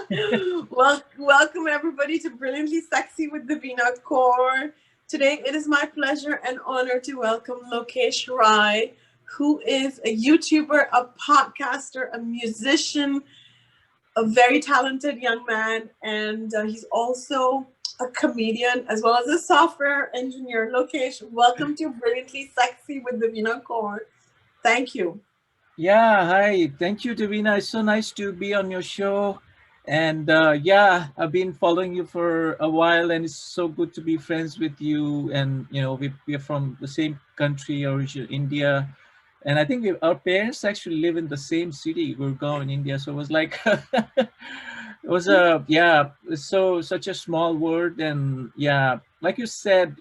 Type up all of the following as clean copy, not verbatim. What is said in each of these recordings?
Well, welcome everybody to Brilliantly Sexy with Devina Kaur. Today, it is my pleasure and honor to welcome Lokesh Rai, who is a YouTuber, a podcaster, a musician, a very talented young man, and he's also a comedian as well as a software engineer. Lokesh, welcome to Brilliantly Sexy with Devina Kaur. Thank you. Yeah, hi. Thank you, Devina. It's so nice to be on your show. And yeah, I've been following you for a while, and it's so good to be friends with you. And, we're from the same country, origin, India. And I think our parents actually live in the same city, Gurgaon in India. So it was like, it was such a small world. And yeah, like you said,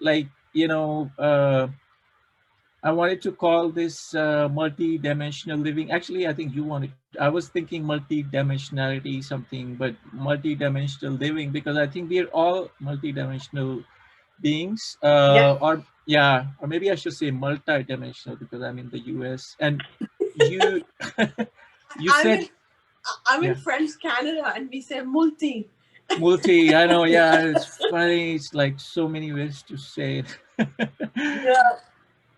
I wanted to call this multi-dimensional living. Actually, I think you wanted. I was thinking multi-dimensionality something, but multi-dimensional living because I think we're all multi-dimensional beings. Yes, Or maybe I should say multi-dimensional because I'm in the U.S. and you you I'm in said I'm in yeah French Canada, and we say multi. multi. I know. Yeah, it's funny. It's like so many ways to say it. Yeah.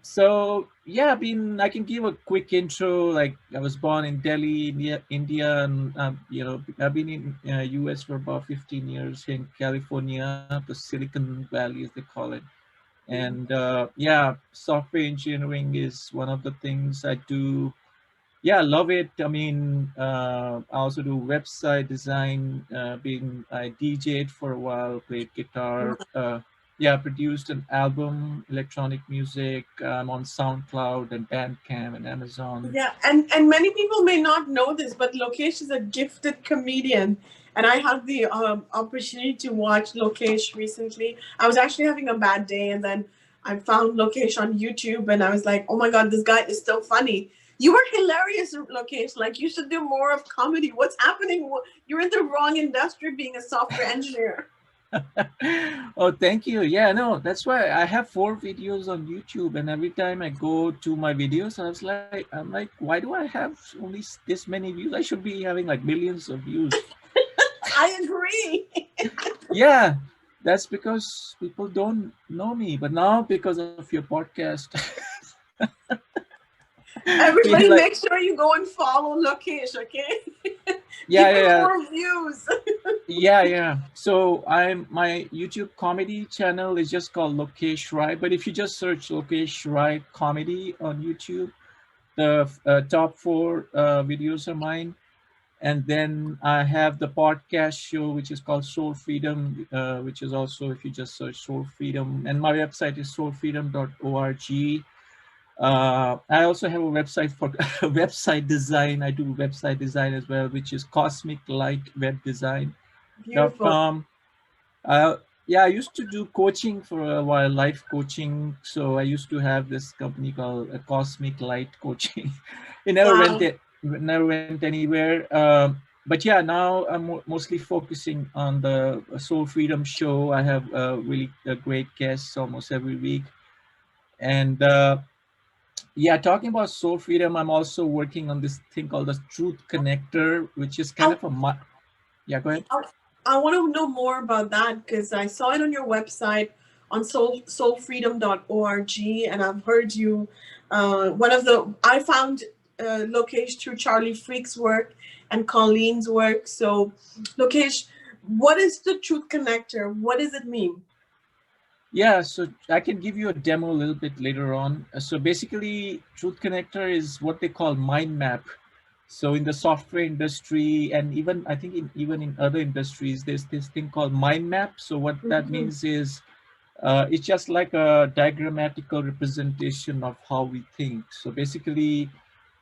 So yeah, I can give a quick intro. Like I was born in Delhi, India, and I've been in US for about 15 years in California, the Silicon Valley, as they call it. And yeah, software engineering is one of the things I do. Yeah, I love it. I mean, I also do website design. I DJ'd for a while, played guitar. Yeah, produced an album, electronic music. I'm on SoundCloud and Bandcamp and Amazon. Yeah, and many people may not know this, but Lokesh is a gifted comedian, and I had the opportunity to watch Lokesh recently. I was actually having a bad day, and then I found Lokesh on YouTube, and I was like, "Oh my god, this guy is so funny." You were hilarious, Lokesh. Like you should do more of comedy. What's happening? You're in the wrong industry, being a software engineer. Oh, thank you. Yeah, no, that's why I have 4 videos on YouTube, and every time I go to my videos, I'm like, why do I have only this many views? I should be having like millions of views. I agree. Yeah, that's because people don't know me, but now because of your podcast, we Everybody, like, make sure you go and follow Lokesh. Okay, yeah, give yeah, him yeah. more views. Yeah. So my YouTube comedy channel is just called Lokesh Rai. But if you just search Lokesh Rai comedy on YouTube, the top 4 videos are mine. And then I have the podcast show, which is called Soul Freedom, which is also if you just search Soul Freedom. And my website is soulfreedom.org. I also have a website for website design. I do website design as well, which is Cosmic Light Web Design Beautiful. com. Uh, yeah, I used to do coaching for a while, life coaching. So I used to have this company called Cosmic Light Coaching. Wow. It never went anywhere. But yeah, now I'm mostly focusing on the Soul Freedom show. I have really great guests almost every week, and yeah, talking about Soul Freedom, I'm also working on this thing called the Truth Connector, which is kind I, of yeah. Go ahead. I, I want to know more about that because I saw it on your website on soulfreedom.org, and I've heard you. One of the I found Lokesh through Charlie Freak's work and Colleen's work. So, Lokesh, what is the Truth Connector? What does it mean? Yeah, so I can give you a demo a little bit later on. So basically, Truth Connector is what they call mind map. So in the software industry, and even I think even in other industries, there's this thing called mind map. So what that Mhm. means is it's just like a diagrammatical representation of how we think. So basically,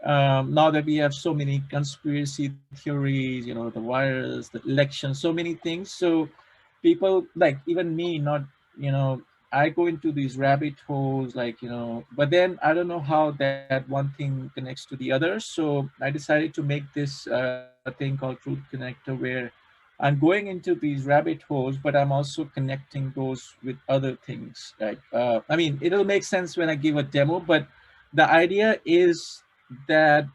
now that we have so many conspiracy theories, the virus, the election, so many things. So people like even me, not you know, I go into these rabbit holes, but then I don't know how that one thing connects to the other. So I decided to make this thing called Truth Connector, where I'm going into these rabbit holes, but I'm also connecting those with other things. I mean, it'll make sense when I give a demo, but the idea is that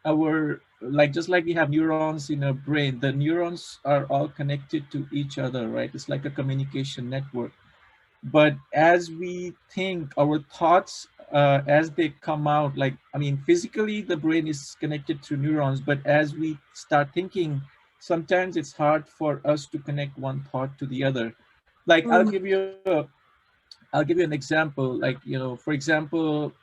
our like just like we have neurons in our brain, the neurons are all connected to each other, right? It's like a communication network. But as we think, our thoughts, as they come out, like, I mean, physically the brain is connected to neurons, but as we start thinking, sometimes it's hard for us to connect one thought to the other. Like, Mm, I'll give you an example. Like, for example,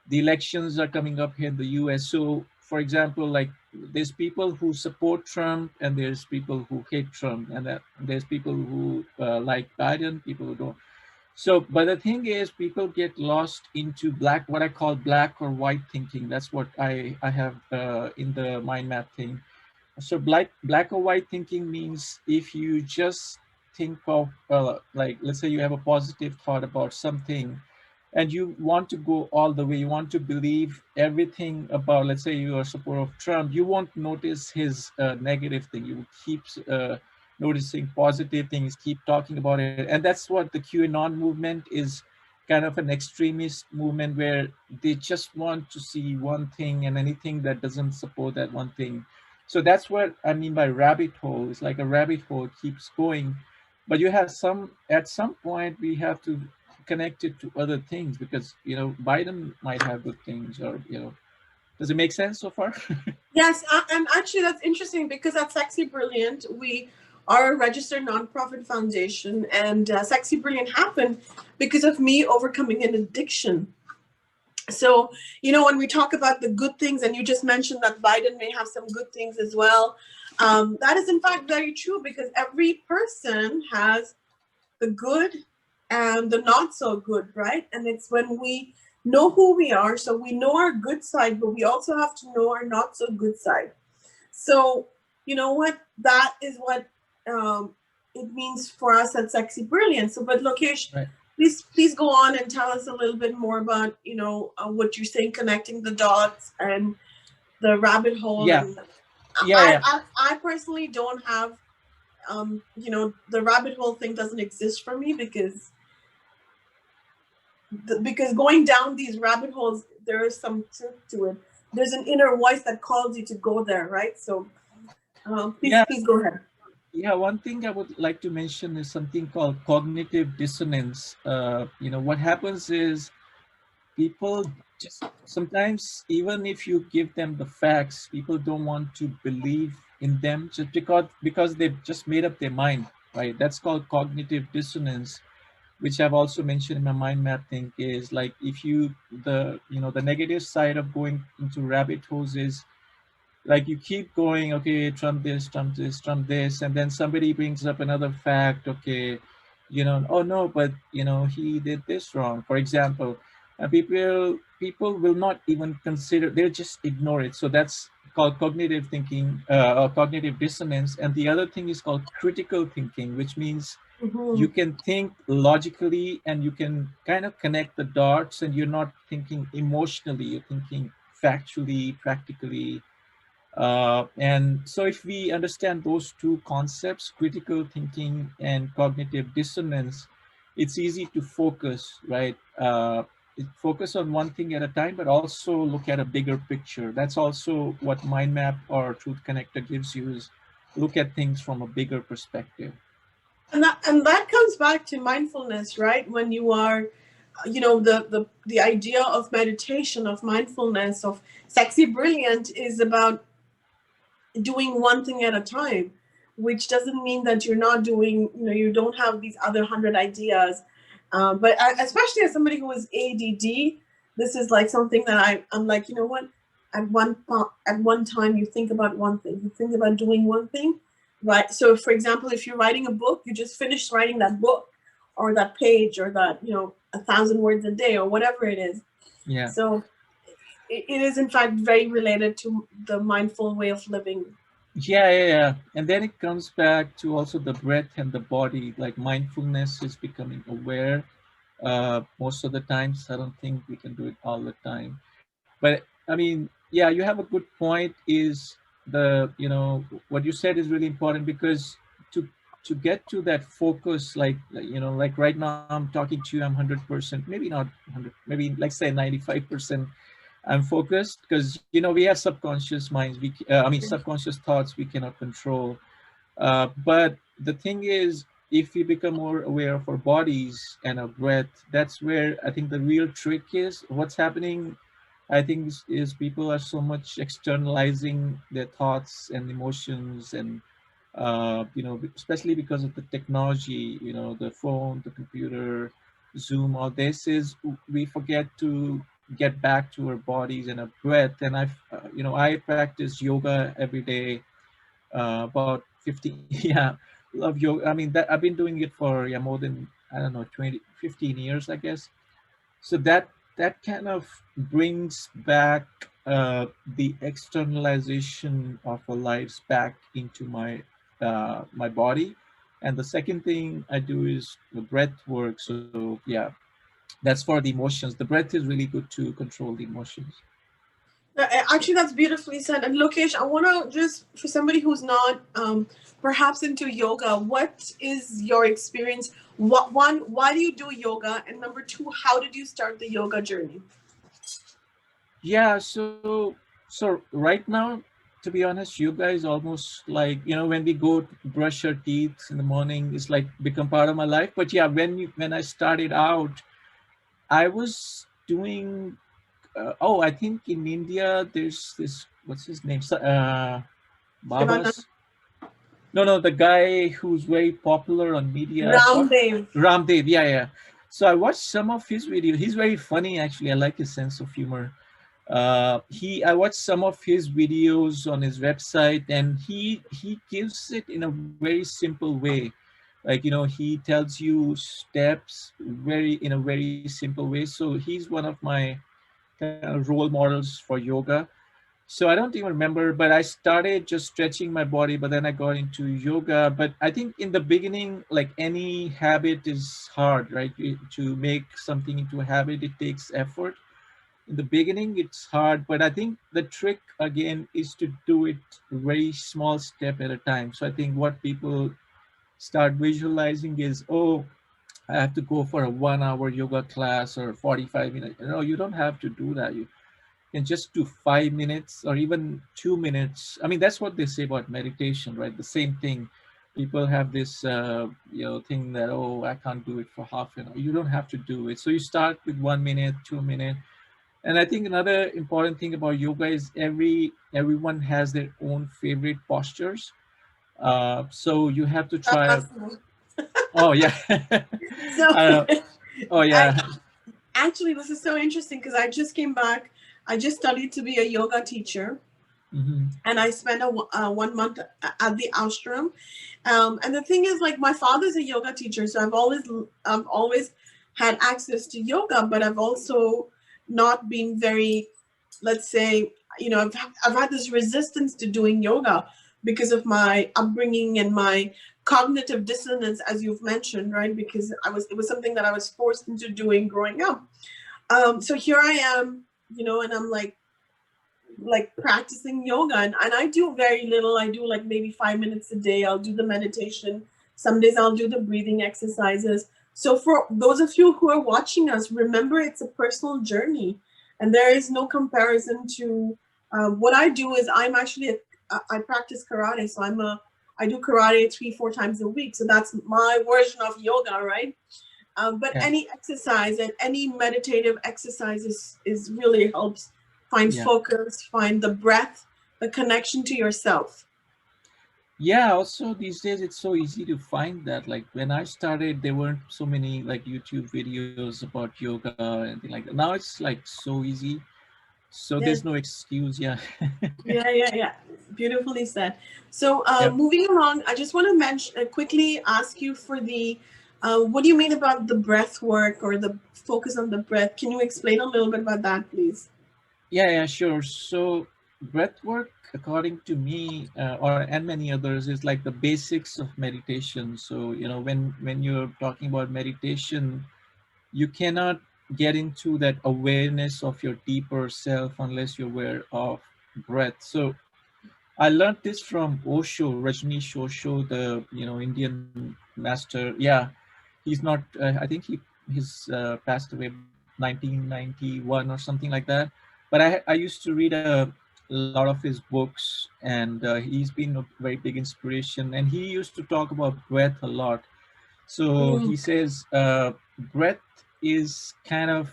the elections are coming up here in the US. So, for example, like, there's people who support Trump and there's people who hate Trump, and that there's people who like Biden, people who don't. So, but the thing is, people get lost into what I call black or white thinking. That's what I have in the mind map thing. So black or white thinking means if you just think of, like, let's say you have a positive thought about something and you want to go all the way, you want to believe everything about, let's say you are a supporter of Trump, you won't notice his negative thing. You keep noticing positive things, keep talking about it. And that's what the QAnon movement is, kind of an extremist movement where they just want to see one thing, and anything that doesn't support that one thing. So that's what I mean by rabbit hole. It's like a rabbit hole keeps going, but you have at some point we have to connect it to other things, because Biden might have good things, or does it make sense so far? yes, and actually that's interesting because at Sexy Brilliant, we are a registered nonprofit foundation, and Sexy Brilliant happened because of me overcoming an addiction. So, when we talk about the good things, and you just mentioned that Biden may have some good things as well, that is in fact very true, because every person has the good and the not so good, right? And it's when we know who we are, so we know our good side, but we also have to know our not so good side. So, you know what? That is what it means for us at Sexy Brilliant. So, but Lokesh, Right. please go on and tell us a little bit more about what you're saying, connecting the dots and the rabbit hole. Yeah. And Yeah. Yeah. I personally don't have the rabbit hole thing doesn't exist for me, because going down these rabbit holes, there is some truth to it. There's an inner voice that calls you to go there, right? So Yeah. please go ahead. Yeah, one thing I would like to mention is something called cognitive dissonance. What happens is people just sometimes, even if you give them the facts, people don't want to believe in them, just because they've just made up their mind, right? That's called cognitive dissonance, which I've also mentioned in my mind map thing. Is like, if you the negative side of going into rabbit holes is, like, you keep going, okay, Trump this, Trump this, Trump this, and then somebody brings up another fact, okay, oh no, but he did this wrong, for example. And people will not even consider, they'll just ignore it. So that's called cognitive thinking, or cognitive dissonance. And the other thing is called critical thinking, which means you Mm-hmm. can think logically and you can kind of connect the dots, and you're not thinking emotionally, you're thinking factually, practically. And so, if we understand those two concepts, critical thinking and cognitive dissonance, it's easy to focus, right? Focus on one thing at a time, but also look at a bigger picture. That's also what Mind Map or Truth Connector gives you, is look at things from a bigger perspective. And that comes back to mindfulness, right? When you are, the idea of meditation, of mindfulness, of Sexy Brilliant is about doing one thing at a time, which doesn't mean that you're not doing, you don't have these other 100 ideas. But especially as somebody who is ADD, this is like something that I'm like, you know what? At one time, you think about one thing, you think about doing one thing, right? So, for example, if you're writing a book, you just finished writing that book, or that page, or that 1,000 words a day, or whatever it is. Yeah. So it is in fact very related to the mindful way of living. Yeah, yeah, yeah. And then it comes back to also the breath and the body. Like, mindfulness is becoming aware. Most of the times, I don't think we can do it all the time. But I mean, yeah, you have a good point. Is what you said is really important, because to get to that focus, like right now I'm talking to you, I'm 100%, maybe not 100, maybe, like, say 95%. I'm focused because we have subconscious minds. Subconscious thoughts we cannot control. But the thing is, if we become more aware of our bodies and our breath, that's where I think the real trick is. What's happening, I think, is people are so much externalizing their thoughts and emotions, and especially because of the technology, the phone, the computer, Zoom, all this is we forget to get back to our bodies and our breath. And I practice yoga every day, about 15 yeah, love yoga. I mean, that I've been doing it for, yeah, more than, I don't know, 20, 15 years, I guess. So that kind of brings back the externalization of our lives back into my body. And the second thing I do is the breath work. So yeah, that's for the emotions. The breath is really good to control the emotions. Actually, that's beautifully said. And Lokesh, I want to just, for somebody who's not perhaps into yoga, what is your experience? Why do you do yoga? And number two, how did you start the yoga journey? Yeah, so right now, to be honest, yoga is almost like, when we go to brush our teeth in the morning, it's like become part of my life. But yeah, when I started out, I was doing, I think in India there's this, what's his name, Devana, Babas. No, the guy who's very popular on media. I forgot. Ramdev. Ramdev. Yeah, yeah. So I watched some of his videos. He's very funny, actually. I like his sense of humor. I watched some of his videos on his website, and he gives it in a very simple way. Like, he tells you steps in a very simple way. So he's one of my kind of role models for yoga. So I don't even remember, but I started just stretching my body, but then I got into yoga. But I think in the beginning, like any habit is hard, right? To make something into a habit, it takes effort. In the beginning, it's hard, but I think the trick again is to do it very small step at a time. So I think what people start visualizing is, oh, I have to go for a 1 hour yoga class or 45 minutes. No, you don't have to do that. You can just do 5 minutes or even 2 minutes. I mean, that's what they say about meditation, right? The same thing. People have this, thing that, oh, I can't do it for half an hour. You don't have to do it. So you start with 1 minute, 2 minutes. And I think another important thing about yoga is everyone has their own favorite postures. So you have to try out. Awesome. Oh yeah, So, I know. Oh I yeah. actually, this is so interesting because I just came back. I just studied to be a yoga teacher, Hmm. and I spent 1 month at the ashram. And the thing is, like, my father's a yoga teacher, so I've always had access to yoga, but I've also not been very, let's say, I've had this resistance to doing yoga because of my upbringing and my cognitive dissonance, as you've mentioned, right? Because it was something that I was forced into doing growing up. So here I am, and I'm like practicing yoga, and I do very little. I do like maybe 5 minutes a day. I'll do the meditation. Some days I'll do the breathing exercises. So for those of you who are watching us, remember it's a personal journey, and there is no comparison to what I do. Is I practice karate, so I do karate 3-4 times a week. So that's my version of yoga, right? But Yeah. any exercise and any meditative exercise is really helps find Yeah. focus, find the breath, the connection to yourself. Yeah, also these days it's so easy to find that. Like when I started, there weren't so many like YouTube videos about yoga and anything like that. Now it's like so easy. So there's Yes. no excuse. Yeah. Yeah. Beautifully said. So Yep. moving along, I just want to mention quickly ask you for the what do you mean about the breath work or the focus on the breath? Can you explain a little bit about that, please? Yeah, sure. So breath work, according to me, or and many others, is like the basics of meditation. So when you're talking about meditation, you cannot get into that awareness of your deeper self unless you're aware of breath. So I learned this from Osho, Rajneesh Osho, the Indian master. Yeah, he's not. I think he's passed away 1991 or something like that. but I used to read a lot of his books, and he's been a very big inspiration. And he used to talk about breath a lot. So Mm, he says breath is kind of,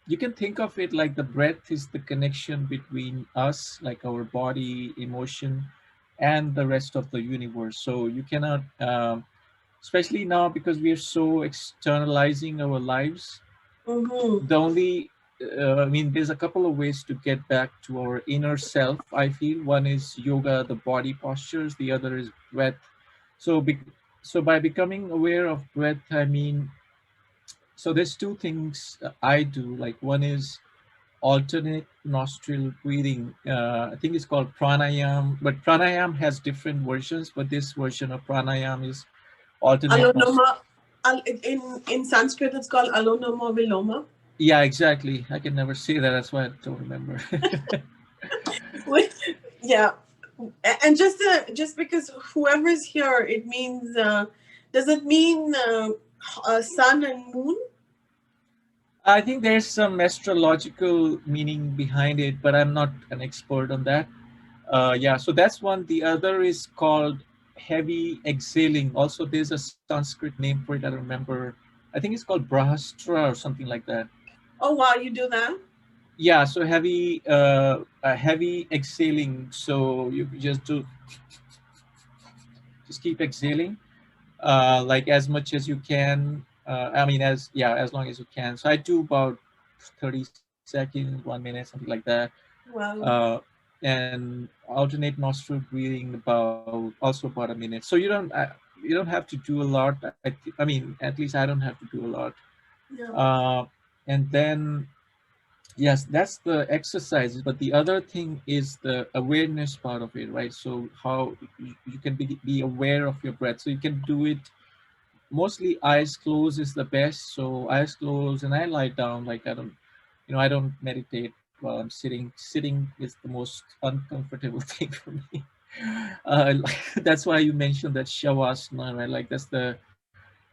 you can think of it like the breath is the connection between us, like our body, emotion, and the rest of the universe. So you cannot, especially now because we are so externalizing our lives, mm-hmm, the only I mean, there's a couple of ways to get back to our inner self, I feel. One is yoga, the body postures. The other is breath. So so by becoming aware of breath, I mean, so there's two things I do. Like, one is alternate nostril breathing. I think it's called pranayam, but pranayam has different versions, but this version of pranayam is alternate nostril. Alonoma, in Sanskrit, it's called Alonoma Viloma. Yeah, exactly. I can never say that. That's why I don't remember. Yeah, and just because whoever's here, it means. Does it mean sun and moon? I think there's some astrological meaning behind it, but I'm not an expert on that. Yeah, so that's one. The other is called heavy exhaling. Also, there's a Sanskrit name for it. I don't remember. I think it's called Brahastra or something like that. Oh wow, you do that? Yeah, so heavy exhaling. So you just do, just keep exhaling, like as much as you can. I mean, as long as you can. So I do about 30 seconds, 1 minute, something like that. Wow. uh, and alternate nostril breathing about also about a minute. So you don't have to do a lot. I mean, at least I don't have to do a lot. Yeah. Uh, and then yes, that's the exercises. But the other thing is the awareness part of it, right? So how you can be aware of your breath. So you can do it mostly eyes closed is the best. So eyes closed, and I lie down. Like, I don't meditate while I'm sitting. Sitting is the most uncomfortable thing for me. That's why you mentioned that shavasana, right? Like, that's the,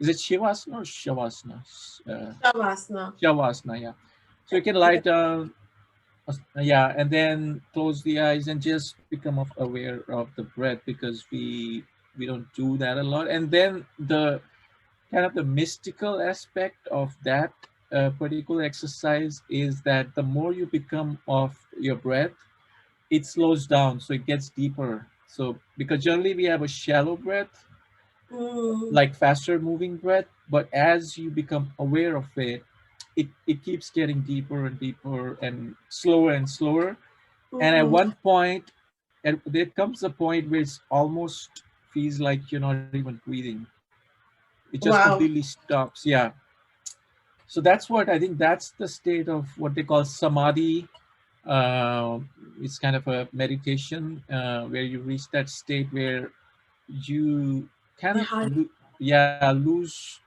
is it shivasana or shavasana? Shavasana. Shavasana, yeah. So you can lie Yeah. down, yeah, and then close the eyes and just become aware of the breath, because we don't do that a lot. And then the kind of the mystical aspect of that particular exercise is that the more you become of your breath, it slows down, so it gets deeper. So because generally we have a shallow breath, Mm, like faster moving breath, but as you become aware of it, it keeps getting deeper and deeper and slower. And at mm-hmm. one point, there comes a point where it's almost feels like you're not even breathing. It just Wow. completely stops. Yeah. So that's what I think, that's the state of what they call samadhi. uh, it's kind of a meditation where you reach that state where you kind of Yeah. yeah, lose,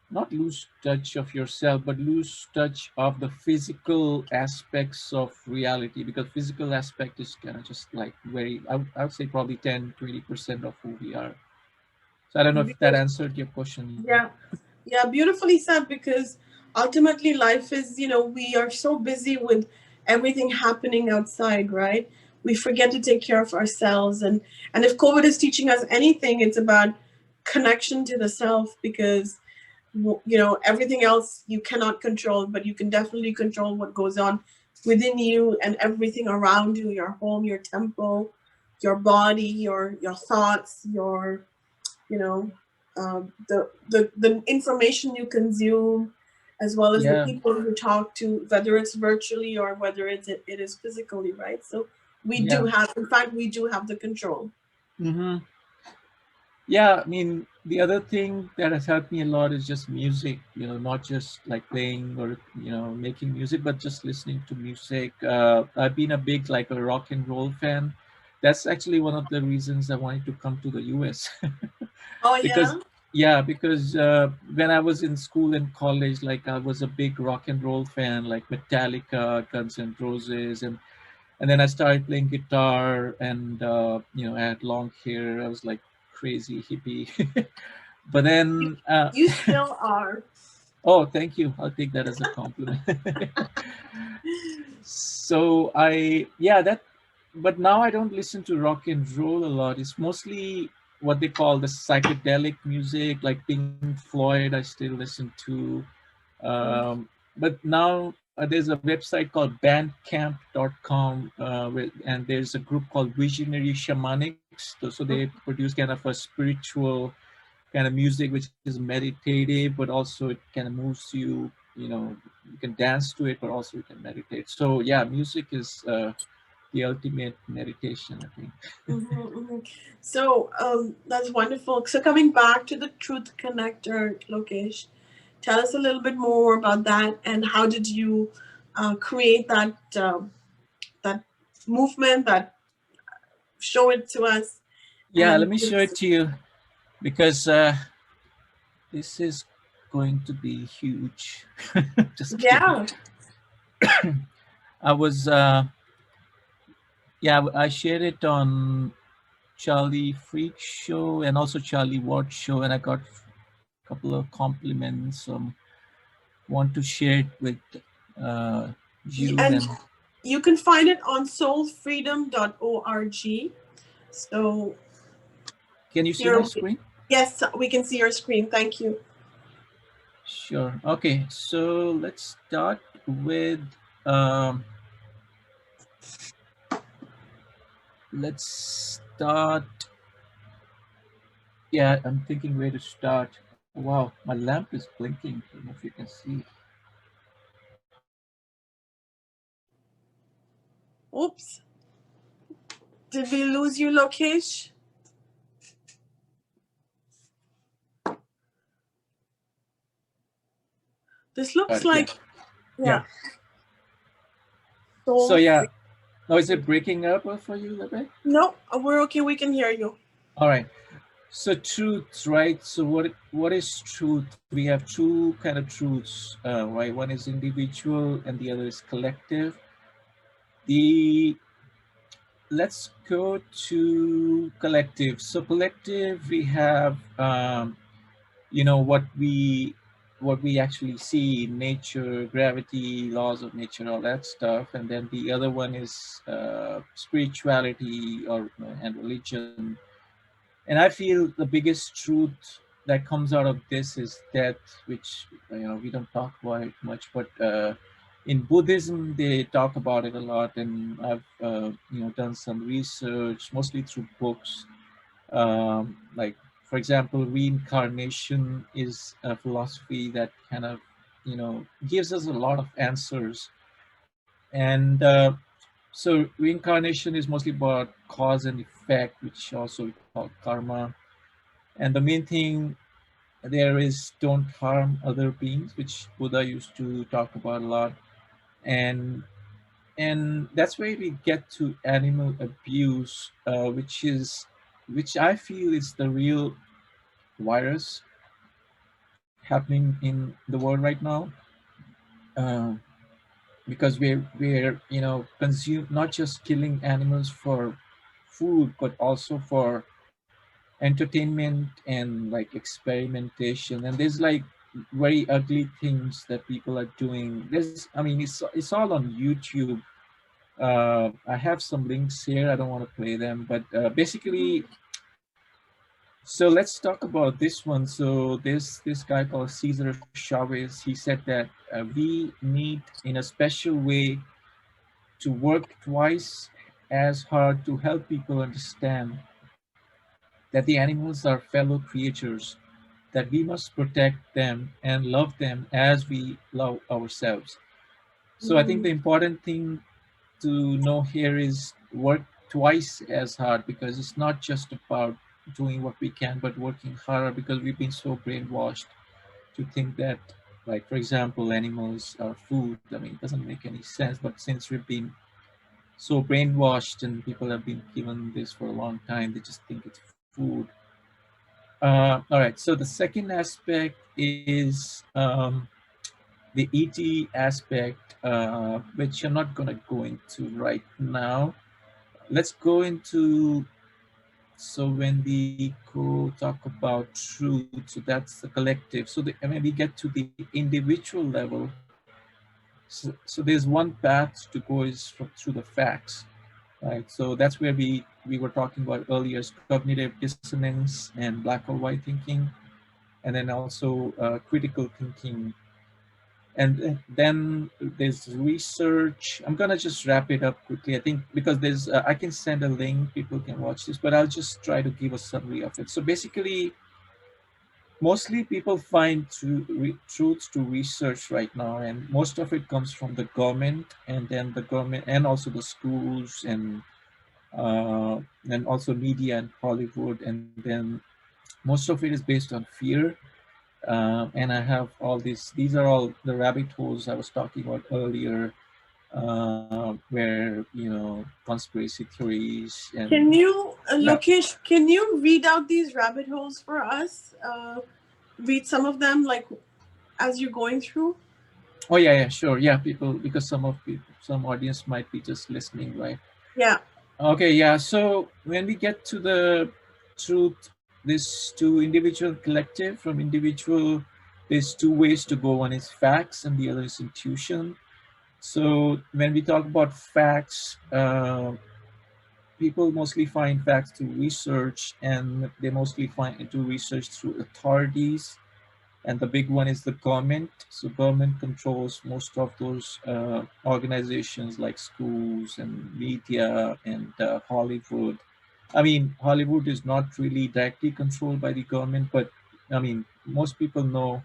not lose touch of yourself, but lose touch of the physical aspects of reality, because physical aspect is kind of just like very, I would say probably 10-20% of who we are. So I don't know if that answered your question. Yeah. Yeah. Yeah, beautifully said, because ultimately life is, we are so busy with everything happening outside, right? We forget to take care of ourselves, and if COVID is teaching us anything, it's about connection to the self, because everything else you cannot control, but you can definitely control what goes on within you and everything around you, your home, your temple, your body, your thoughts, your the information you consume, as well as the Yeah. people you talk to, whether it's virtually or whether it is physically, right? So we Yeah. do have, in fact, we do have the control. Hmm. Yeah, I mean, the other thing that has helped me a lot is just music, not just like playing or, making music, but just listening to music. I've been a big, like, a rock and roll fan. That's actually one of the reasons I wanted to come to the US. Oh Because, yeah. yeah, because when I was in school and college, like, I was a big rock and roll fan, like Metallica, Guns N' Roses, and then I started playing guitar, and I had long hair. I was like crazy hippie. But you, then, you still are. oh, thank you. I'll take that as a compliment. So yeah, that, but now I don't listen to rock and roll a lot. It's mostly what they call the psychedelic music, like Pink Floyd. I still listen to, but now there's a website called bandcamp.com, and there's a group called Visionary Shamanics. So they produce kind of a spiritual kind of music, which is meditative, but also it kind of moves you. You know, you can dance to it, but also you can meditate. So yeah, music is the ultimate meditation, I think. So that's wonderful. So coming back to the Truth Connector, Lokesh, tell us a little bit more about that and how did you create that movement, that show it to us Yeah, and let me show it to you because this is going to be huge. Just kidding. yeah. I was, yeah, I shared it on Charlie Freak show and also Charlie Ward show, and I got a couple of compliments. Want to share it with uh, you And and you can find it on soulfreedom.org. So can you see here, my screen? yes, we can see your screen. Thank you. Sure. Okay, so let's start with um, let's start. Yeah, I'm thinking where to start. Wow, my lamp is blinking. I don't know if you can see. Oops. Did we lose you, Lokesh? This looks Yeah, like, yeah. yeah, So soul yeah, free. now is it breaking up for you a little bit? No, we're okay. We can hear you. All right. So truth, right? So what is truth? We have two kind of truths, right? One is individual and the other is collective. The Let's go to collective. So collective, we have what we actually see in nature, gravity, laws of nature, all that stuff, and then the other one is spirituality and religion. And I feel the biggest truth that comes out of this is death, which we don't talk about it much, but in Buddhism they talk about it a lot, and I've done some research, mostly through books. Like, for example, reincarnation is a philosophy that kind of gives us a lot of answers. And so reincarnation is mostly about cause and effect, which also we call karma. And the main thing there is don't harm other beings, which Buddha used to talk about a lot. And that's where we get to animal abuse, which I feel is the real virus happening in the world right now. Uh, because we're consume not just killing animals for food, but also for entertainment and like experimentation. And there's like very ugly things that people are doing. I mean, it's all on YouTube. I have some links here. I don't want to play them, but basically, so let's talk about this one. So this guy called Cesar Chavez, he said that we need in a special way to work twice as hard to help people understand that the animals are fellow creatures, that we must protect them and love them as we love ourselves. So I think Mm-hmm. the important thing to know here is work twice as hard, because it's not just about doing what we can, but working harder, because we've been so brainwashed to think that, like, for example, animals are food. I mean, it doesn't make any sense, but since we've been so brainwashed and people have been given this for a long time, they just think it's food. All right. So the second aspect is the ET aspect, which I'm not going to go into right now. Let's go into, so when we go talk about truth, so that's the collective. So when we get to the individual level, So there's one path to go is through the facts, right? So that's where we were talking about earlier, is cognitive dissonance and black or white thinking, and then also critical thinking. And then there's research. I'm gonna just wrap it up quickly. I think because there's I can send a link, people can watch this, but I'll just try to give a summary of it. So basically, mostly people find truths to research right now, and most of it comes from the government, and then the government, and also the schools, and also media and Hollywood, and then most of it is based on fear. And I have all these. These are all the rabbit holes I was talking about earlier, where conspiracy theories and Can you, yeah. Lokesh, can you read out these rabbit holes for us? Read some of them, like as you're going through. Oh yeah, sure. Yeah, people, because some audience might be just listening, right? Yeah. Okay, yeah. So when we get to the truth, this to individual collective, from individual, there's two ways to go. One is facts and the other is intuition. So when we talk about facts, people mostly find facts through research, and they mostly do research through authorities, and the big one is the government. So government controls most of those organizations like schools and media and Hollywood. I mean, Hollywood is not really directly controlled by the government, but I mean, most people know,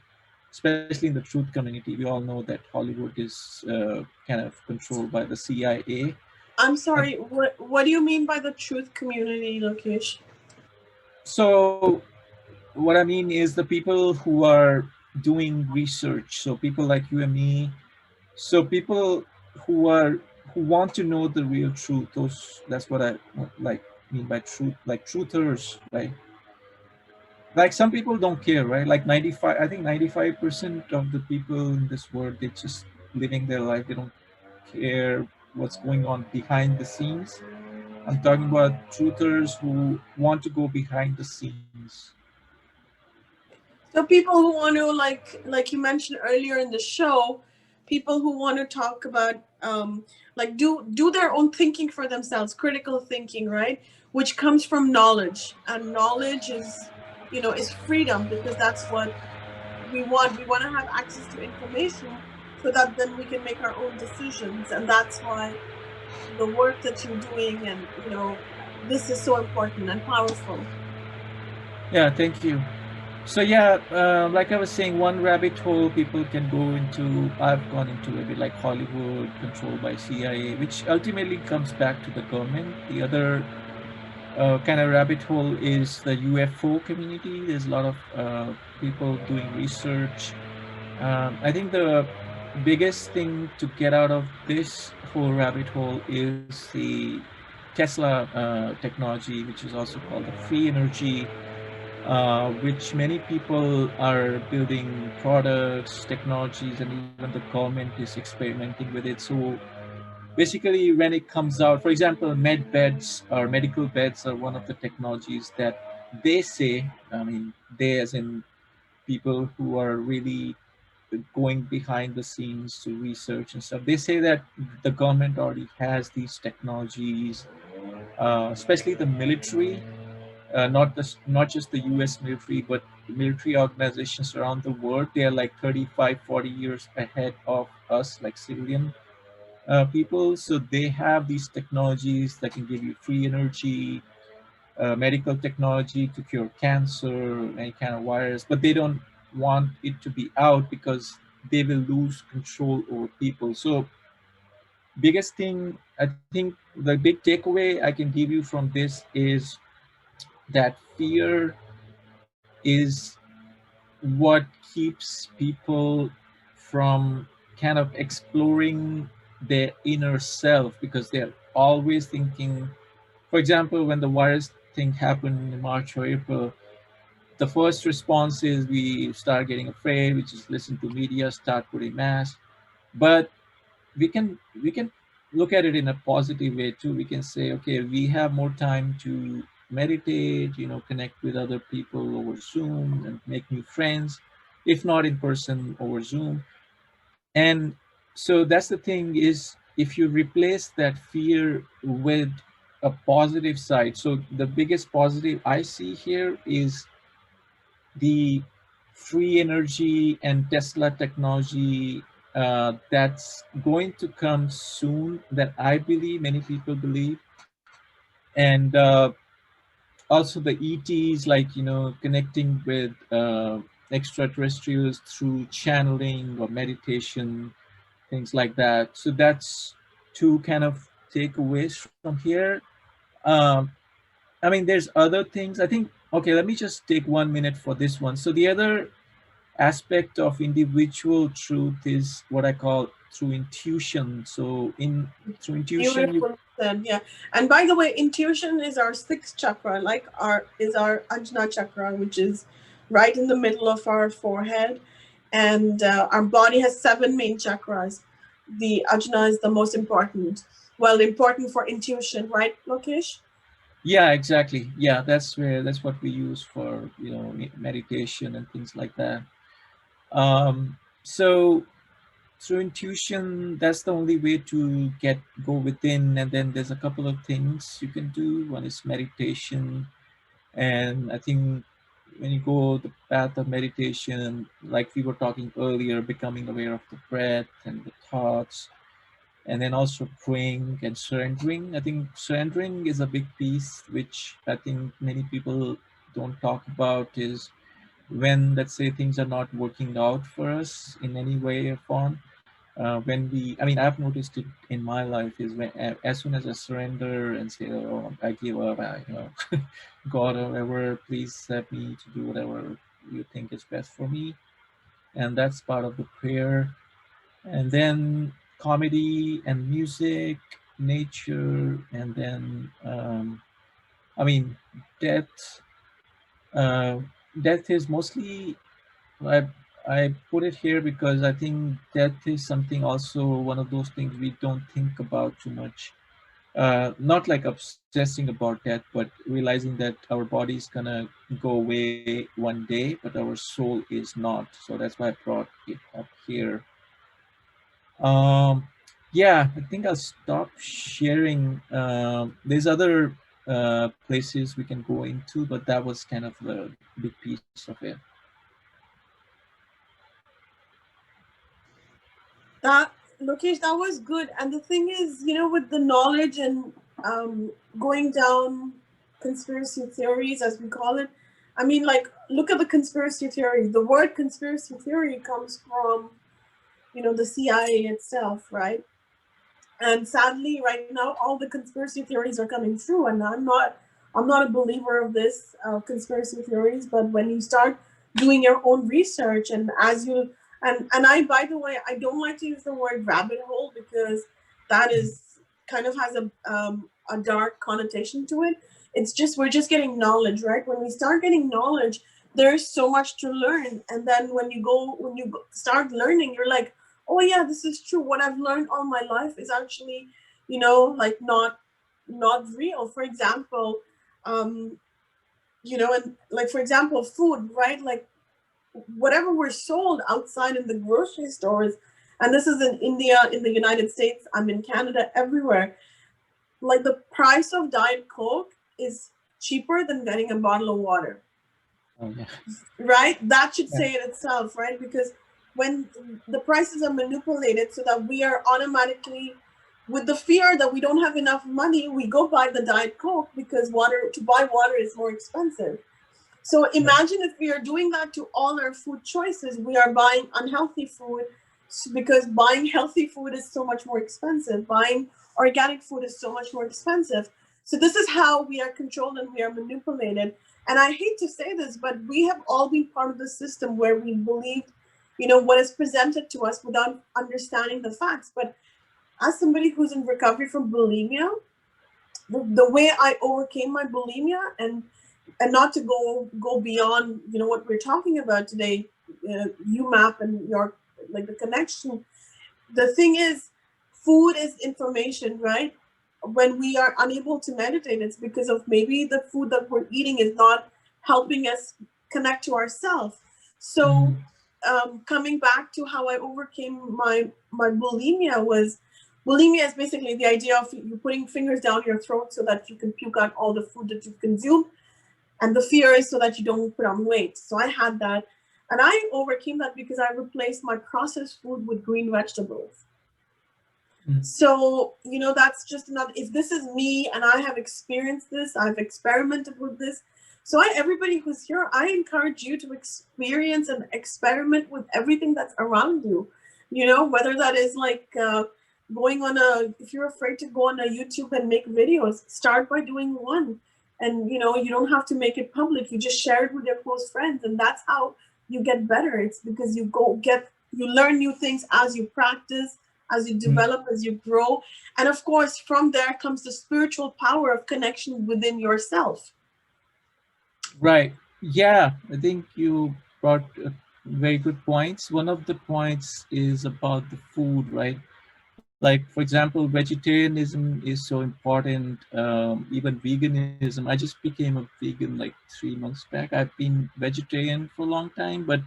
especially in the truth community, we all know that Hollywood is kind of controlled by the CIA. I'm And sorry. What do you mean by the truth community, Lokesh? so what I mean is the people who are doing research, so people like you and me, so people who are who want to know the real truth, those, that's what I like mean by truth, like truthers, right? Like some people don't care, right? Like 95, I think 95% of the people in this world, they just living their life, they don't care what's going on behind the scenes. I'm talking about truthers who want to go behind the scenes. So people who want to, like you mentioned earlier in the show, people who want to talk about, like do their own thinking for themselves, critical thinking, right? Which comes from knowledge, and knowledge is, is freedom, because that's what we want. We want to have access to information so that then we can make our own decisions, and that's why the work that you're doing, and this is so important and powerful. Yeah, thank you. So yeah, like I was saying, one rabbit hole people can go into. I've gone into a bit like Hollywood, controlled by CIA, which ultimately comes back to the government. The other kind of rabbit hole is the UFO community. There's a lot of people doing research. I think the biggest thing to get out of this whole rabbit hole is the Tesla technology, which is also called the free energy, which many people are building products, technologies, and even the government is experimenting with it. So basically, when it comes out, for example, med beds or medical beds are one of the technologies that they say, I mean, they as in people who are really going behind the scenes to research and stuff, they say that the government already has these technologies, especially the military, not just the U.S. military, but military organizations around the world. They are like 35, 40 years ahead of us, like civilian people. So they have these technologies that can give you free energy, medical technology to cure cancer, any kind of virus, but they don't want it to be out because they will lose control over people. So biggest thing, I think the big takeaway I can give you from this is that fear is what keeps people from kind of exploring their inner self, because they're always thinking, for example, when the virus thing happened in March or April, the first response is we start getting afraid, we just listen to media, start putting masks. But we can look at it in a positive way too. We can say, okay, we have more time to meditate, connect with other people over Zoom and make new friends, if not in person, over Zoom. And So that's the thing is if you replace that fear with a positive side. So the biggest positive I see here is the free energy and Tesla technology that's going to come soon that I believe, many people believe. And also the ETs, like, connecting with extraterrestrials through channeling or meditation, things like that. So that's two kind of takeaways from here. Um, I mean, there's other things. I think, okay, let me just take 1 minute for this one. So the other aspect of individual truth is what I call through intuition. So in through intuition, you Beautiful said, yeah. And by the way, intuition is our sixth chakra, like our Ajna chakra, which is right in the middle of our forehead, and our body has seven main chakras. The Ajna is the most important. Well, important for intuition, right, Lokesh? yeah, exactly. Yeah, that's what we use for meditation and things like that. So through intuition, that's the only way to go within. And then there's a couple of things you can do. One is meditation, and I think when you go the path of meditation, like we were talking earlier, becoming aware of the breath and the thoughts, and then also praying and surrendering. I think surrendering is a big piece, which I think many people don't talk about, is when, let's say, things are not working out for us in any way or form. When I mean, I've noticed it in my life is when, as soon as I surrender and say, oh, I give up, God or whatever, please help me to do whatever you think is best for me. And that's part of the prayer. And then comedy and music, nature, and then I mean, death. Uh, Death is mostly, I I put it here because I think death is something, also one of those things we don't think about too much. Not like obsessing about death, but realizing that our body is gonna go away one day, but our soul is not. So that's why I brought it up here. Um, yeah, I think I'll stop sharing. There's other places we can go into, but that was kind of the big piece of it. That Lokesh, that was good. And the thing is, with the knowledge and going down conspiracy theories, as we call it, I mean, like, look at the conspiracy theory. The word conspiracy theory comes from, the CIA itself, right? And sadly, right now, all the conspiracy theories are coming through. And I'm not a believer of this conspiracy theories. But when you start doing your own research, and as you and I, by the way, I don't like to use the word rabbit hole, because that is kind of has a dark connotation to it. It's just, we're just getting knowledge, right? When we start getting knowledge, there's so much to learn. And then start learning, you're like, oh yeah, this is true. What I've learned all my life is actually, like, not real. For example, um, and like, for example, food, right? Like, whatever we're sold outside in the grocery stores, and this is in India, in the United States, I'm in Canada, everywhere. Like, the price of Diet Coke is cheaper than getting a bottle of water. Oh yeah, Right? That should yeah, say it itself, right? Because when the prices are manipulated so that we are automatically, with the fear that we don't have enough money, we go buy the Diet Coke, because to buy water is more expensive. So yeah, imagine if we are doing that to all our food choices. We are buying unhealthy food, because buying healthy food is so much more expensive. Buying organic food is so much more expensive. So this is how we are controlled and we are manipulated. And I hate to say this, but we have all been part of the system where we believed, what is presented to us without understanding the facts. But as somebody who's in recovery from bulimia, the way I overcame my bulimia, and not to go beyond, what we're talking about today, UMAP and your, like, the connection. The thing is, food is information, right? When we are unable to meditate, it's because of maybe the food that we're eating is not helping us connect to ourselves. So mhm, coming back to how I overcame my bulimia was, bulimia is basically the idea of you putting fingers down your throat so that you can puke out all the food that you've consumed, and the fear is so that you don't put on weight. So I had that, and I overcame that because I replaced my processed food with green vegetables. So, that's just another, if this is me and I have experienced this, I've experimented with this. So everybody who's here, I encourage you to experience and experiment with everything that's around you. Whether that is like going on if you're afraid to go on a YouTube and make videos, start by doing one. And, you don't have to make it public. You just share it with your close friends. And that's how you get better. It's because you learn new things as you practice, as you develop, as you grow. And of course, from there comes the spiritual power of connection within yourself. Right. Yeah, I think you brought very good points. One of the points is about the food, right? Like, for example, vegetarianism is so important, even veganism. I just became a vegan like 3 months back. I've been vegetarian for a long time, but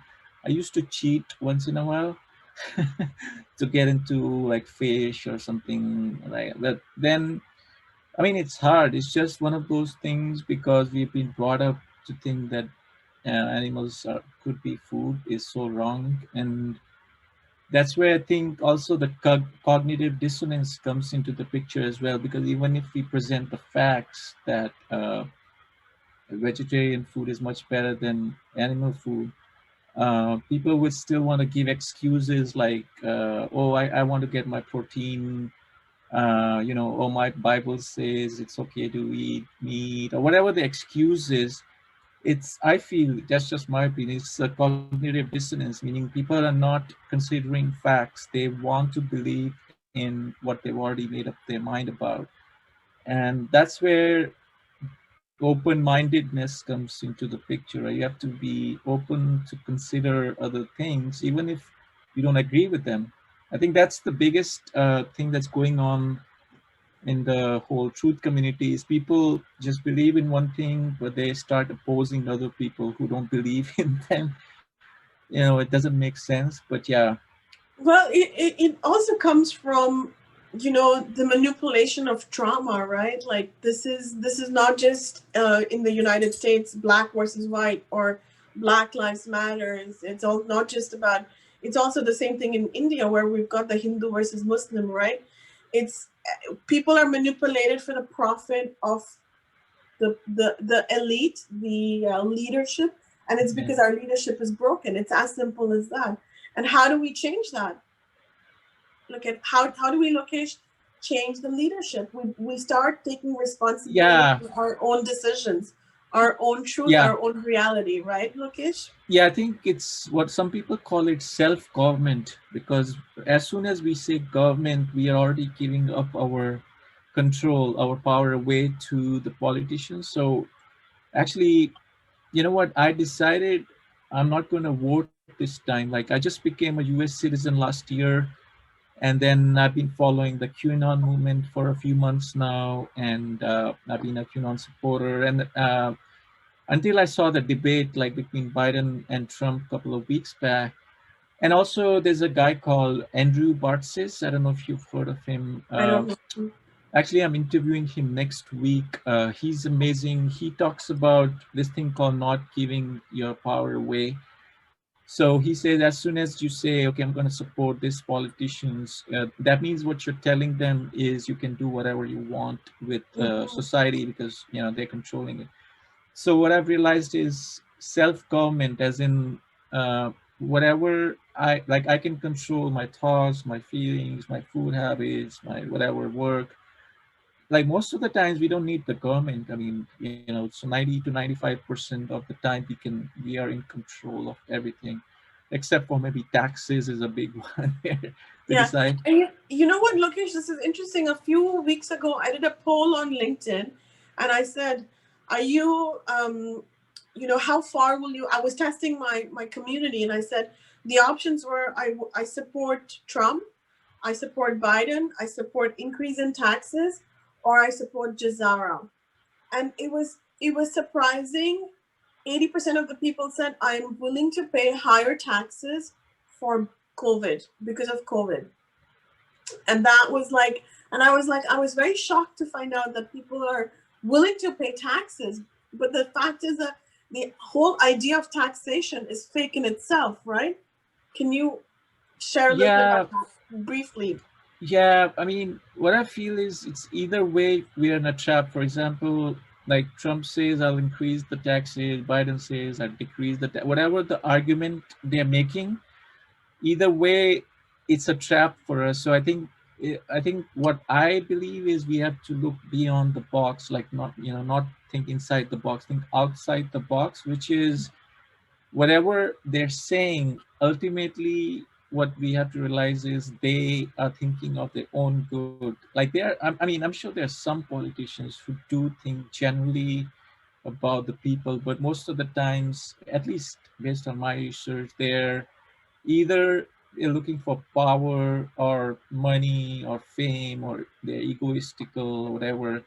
I used to cheat once in a while to get into like fish or something like that. Then, I mean, it's hard. It's just one of those things because we've been brought up to think that animals could be food is so wrong. And that's where I think also the cognitive dissonance comes into the picture as well, because even if we present the facts that vegetarian food is much better than animal food, people would still want to give excuses like, oh, I want to get my protein, oh, my Bible says it's okay to eat meat, or whatever the excuse is. I feel, that's just my opinion, it's a cognitive dissonance, meaning people are not considering facts. They want to believe in what they've already made up their mind about. And that's where open-mindedness comes into the picture, right? You have to be open to consider other things, even if you don't agree with them. I think that's the biggest thing that's going on in the whole truth community is people just believe in one thing, but they start opposing other people who don't believe in them. It doesn't make sense, but yeah. Well, it also comes from, the manipulation of trauma, right? Like this is not just in the United States, black versus white or Black Lives Matter. It's all not just about. It's also the same thing in India where we've got the Hindu versus Muslim, right? It's people are manipulated for the profit of the elite, the leadership, and it's because our leadership is broken. It's as simple as that. And how do we change that? Look at how do we, Lokesh, change the leadership? We start taking responsibility for our own decisions, our own truth, our own reality, right, Lokesh? Yeah, I think it's what some people call it self-government, because as soon as we say government, we are already giving up our control, our power away to the politicians. So actually, you know what? I decided I'm not going to vote this time. Like, I just became a US citizen last year, and then I've been following the QAnon movement for a few months now, and I've been a QAnon supporter. And until I saw the debate like between Biden and Trump a couple of weeks back. And also, there's a guy called Andrew Bartzis. I don't know if you've heard of him. I don't know. Actually, I'm interviewing him next week. He's amazing. He talks about this thing called not giving your power away. So he says, as soon as you say, okay, I'm going to support these politicians, that means what you're telling them is you can do whatever you want with society because, they're controlling it. So what I've realized is self-government, as in whatever I can control my thoughts, my feelings, my food habits, my whatever work. Like most of the times we don't need the government. I mean, so 90 to 95% of the time we are in control of everything, except for maybe taxes is a big one to decide. And you know what, Lokesh, this is interesting. A few weeks ago, I did a poll on LinkedIn and I said, are you, how far will you, I was testing my community and I said, the options were, I support Trump, I support Biden, I support increase in taxes, or I support Jazara. And it was surprising 80% of the people said, I'm willing to pay higher taxes for COVID, because of COVID. And that was like, and I was like, I was very shocked to find out that people are willing to pay taxes. But the fact is that the whole idea of taxation is fake in itself, right? Can you share a little bit Yeah, about that briefly? yeah. I mean, what I feel is it's either way we're in a trap. For example, like Trump says, I'll increase the taxes. Biden says, I'll decrease whatever the argument they're making. Either way, it's a trap for us. So I think what I believe is we have to look beyond the box, like not think inside the box, think outside the box, which is whatever they're saying. Ultimately, what we have to realize is they are thinking of their own good. Like I mean, I'm sure there are some politicians who do think generally about the people, but most of the times, at least based on my research, they're either they're looking for power or money or fame, or they're egoistical or whatever.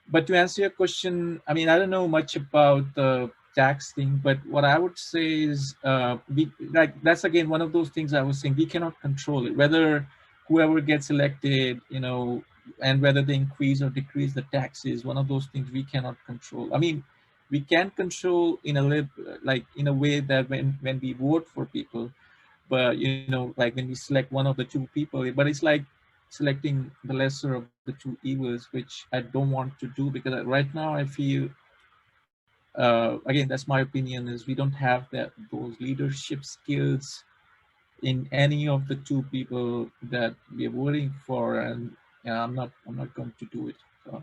But to answer your question, I mean, I don't know much about the tax thing, but what I would say is, that's again one of those things I was saying. We cannot control it. Whether whoever gets elected, and whether they increase or decrease the taxes, one of those things we cannot control. I mean, we can control like in a way that when we vote for people, but like when we select one of the two people, but it's like selecting the lesser of the two evils, which I don't want to do, because right now I feel, again, that's my opinion, is we don't have those leadership skills in any of the two people that we're voting for, and I'm not going to do it. So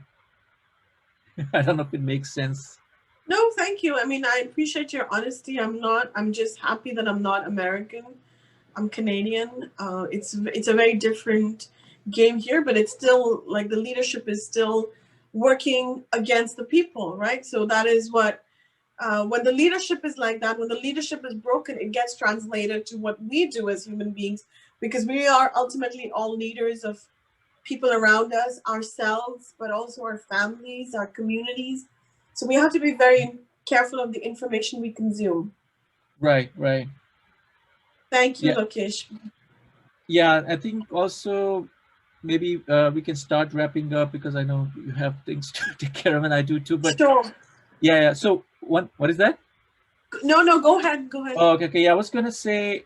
I don't know if it makes sense. No, thank you. I mean, I appreciate your honesty. I'm just happy that I'm not American. I'm Canadian. It's a very different game here, but it's still like the leadership is still working against the people, right? So that is what, when the leadership is like that, when the leadership is broken, it gets translated to what we do as human beings, because we are ultimately all leaders of people around us, ourselves, but also our families, our communities. So we have to be very careful of the information we consume. Right, right. Thank you, Yeah, Lokesh. yeah. I think also maybe we can start wrapping up, because I know you have things to take care of, and I do too. But Sure. yeah, yeah. So what is that? No, no, go ahead. Go ahead. Oh, okay, okay. Yeah, I was gonna say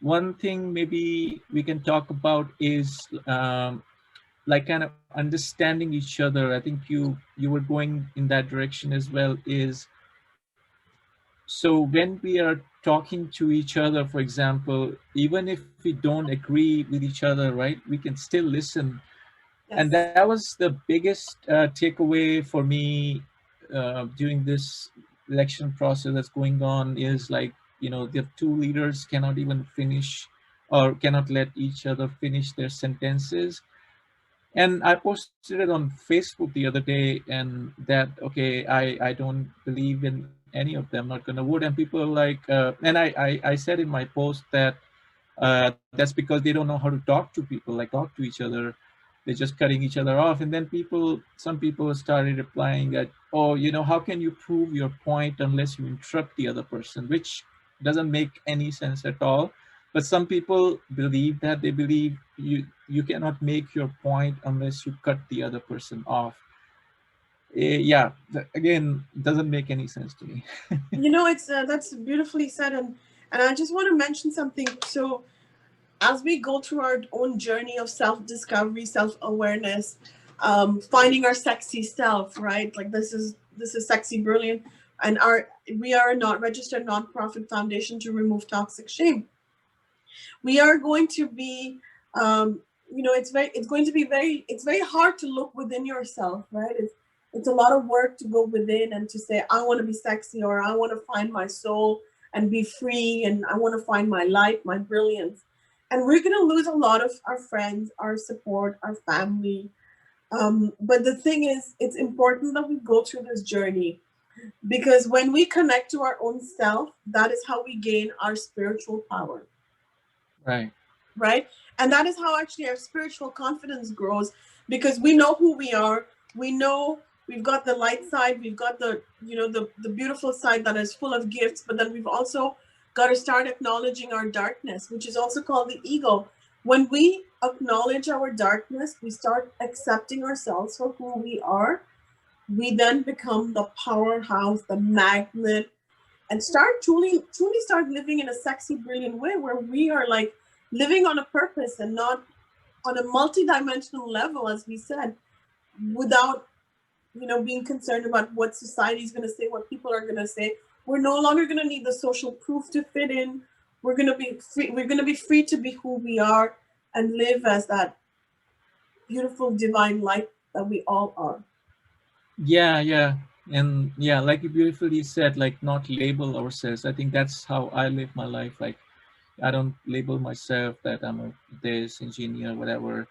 one thing maybe we can talk about is like kind of understanding each other. I think you were going in that direction as well. Is so when we are talking to each other, for example, even if we don't agree with each other, right? We can still listen. And Yes. that was the biggest takeaway for me during this election process that's going on, is like, the two leaders cannot even finish, or cannot let each other finish their sentences. And I posted it on Facebook the other day, and that, okay, I don't believe in any of them, not gonna vote. And people like, and I said in my post that that's because they don't know how to talk to people, like talk to each other. They're just cutting each other off. And then some people started replying that, oh, how can you prove your point unless you interrupt the other person, which doesn't make any sense at all. But some people believe that, they believe you cannot make your point unless you cut the other person off. Yeah, again, doesn't make any sense to me. It's that's beautifully said, and I just want to mention something. So as we go through our own journey of self discovery, self awareness, finding our sexy self, right? Like this is sexy, brilliant, and we are not registered nonprofit foundation to remove toxic shame. We are going to be, it's going to be it's very hard to look within yourself, right? It's a lot of work to go within and to say, I want to be sexy, or I want to find my soul and be free, and I want to find my light, my brilliance. And we're going to lose a lot of our friends, our support, our family. But the thing is, it's important that we go through this journey, because when we connect to our own self, that is how we gain our spiritual power, Right. right? And that is how actually our spiritual confidence grows, because we know who we are. We know we've got the light side, we've got the, the beautiful side that is full of gifts, but then we've also got to start acknowledging our darkness, which is also called the ego. When we acknowledge our darkness, we start accepting ourselves for who we are. We then become the powerhouse, the magnet, and start truly start living in a sexy, brilliant way where we are like living on a purpose and not on a multi-dimensional level, as we said, without being concerned about what society is going to say, what people are going to say. We're no longer going to need the social proof to fit in. We're going to be free. We're going to be free to be who we are and live as that beautiful divine light that we all are. Yeah. And yeah, like you beautifully said, like not label ourselves. I think that's how I live my life. Like I don't label myself that I'm a this engineer, whatever.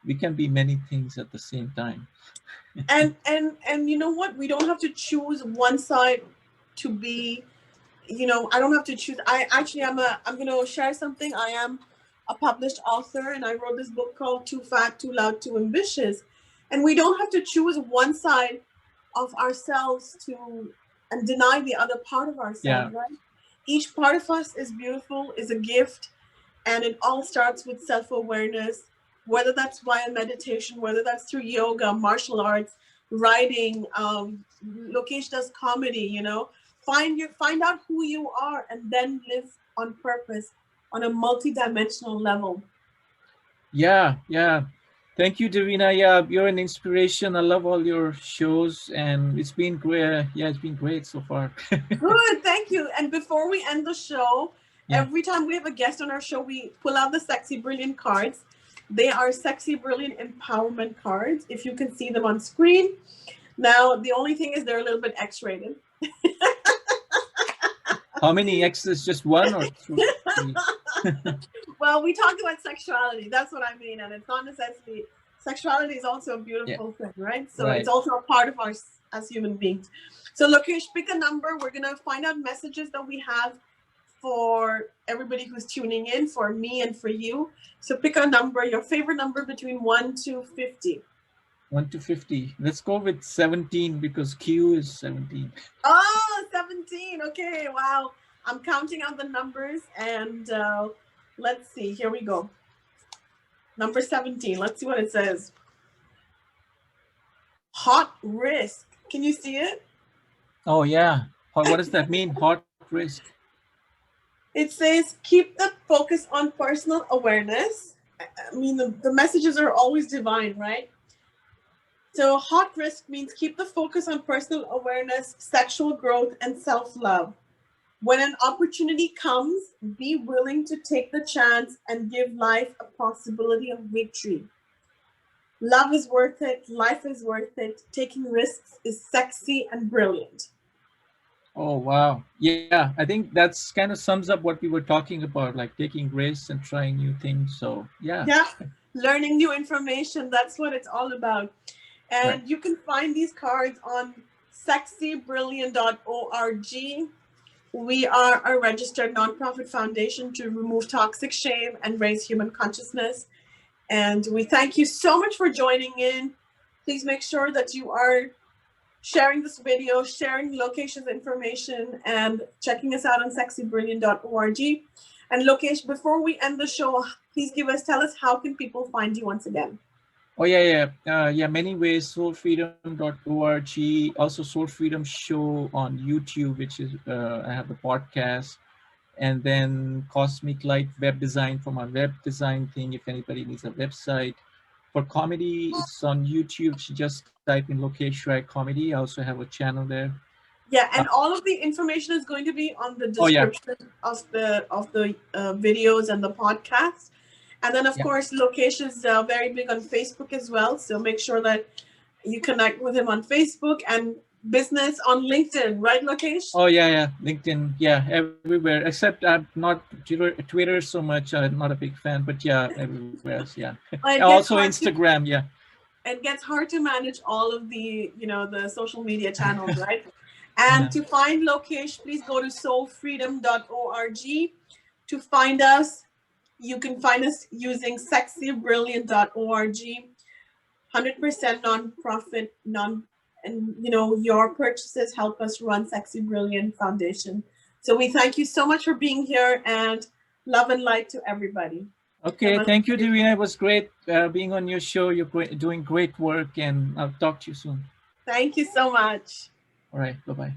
We can be many things at the same time. And you know what? We don't have to choose one side to be, I don't have to choose. I'm going to share something. I am a published author, and I wrote this book called Too Fat, Too Loud, Too Ambitious. And we don't have to choose one side of ourselves and deny the other part of ourselves, right? Each part of us is beautiful, is a gift, and it all starts with self-awareness, whether that's via meditation, whether that's through yoga, martial arts, writing. Lokesh does comedy. Find out who you are, and then live on purpose on a multi-dimensional level. Yeah. Thank you, Devina. Yeah, you're an inspiration. I love all your shows, and it's been great. Yeah, it's been great so far. Good, thank you. And before we end the show, Yeah. every time we have a guest on our show, we pull out the Sexy Brilliant cards. They are Sexy Brilliant Empowerment cards. If you can see them on screen. Now, the only thing is they're a little bit X-rated. How many X's? Just one or two? Well, we talk about sexuality. That's what I mean. And it's not necessarily, sexuality is also a beautiful thing, right? So It's also a part of us as human beings. So Lokesh, pick a number. We're going to find out messages that we have for everybody who's tuning in, for me and for you. So pick a number, your favorite number between 1 to 50. 1 to 50. Let's go with 17 because Q is 17. Oh, 17. Okay, wow. I'm counting out the numbers, and let's see. Here we go. Number 17. Let's see what it says. Hot risk. Can you see it? Oh, yeah. What does that mean? Hot risk. It says keep the focus on personal awareness. I mean, the messages are always divine, right? So hot risk means keep the focus on personal awareness, sexual growth, and self-love. When an opportunity comes, be willing to take the chance and give life a possibility of victory. Love is worth it. Life is worth it. Taking risks is sexy and brilliant. Oh, wow. Yeah, I think that's kind of sums up what we were talking about, like taking risks and trying new things. So, yeah. Yeah, learning new information. That's what it's all about. And you can find these cards on sexybrilliant.org. We are a registered nonprofit foundation to remove toxic shame and raise human consciousness. And we thank you so much for joining in. Please make sure that you are sharing this video, sharing Lokesh's information, and checking us out on sexybrilliant.org. And Lokesh, before we end the show, please tell us how can people find you once again? Oh, yeah. Many ways. Soulfreedom.org. Also, Soul Freedom Show on YouTube, which is I have the podcast, and then Cosmic Light Web Design for my web design thing. If anybody needs a website. For comedy, it's on YouTube. Just type in Lokesh Rai Comedy. I also have a channel there. Yeah, and all of the information is going to be on the description of the videos and the podcast. And then, of course, Lokesh is very big on Facebook as well. So make sure that you connect with him on Facebook, and business on LinkedIn, right, Lokesh? Oh, yeah. LinkedIn, everywhere. Except I'm not Twitter so much. I'm not a big fan, but yeah, everywhere else, yeah. Also Instagram, It gets hard to manage all of the, the social media channels, right? And to find Lokesh, please go to soulfreedom.org to find us. You can find us using sexybrilliant.org, 100% non-profit, and your purchases help us run Sexy Brilliant Foundation. So we thank you so much for being here, and love and light to everybody. Okay, thank you, Devina. It was great being on your show. You're doing great work, and I'll talk to you soon. Thank you so much. All right, bye-bye.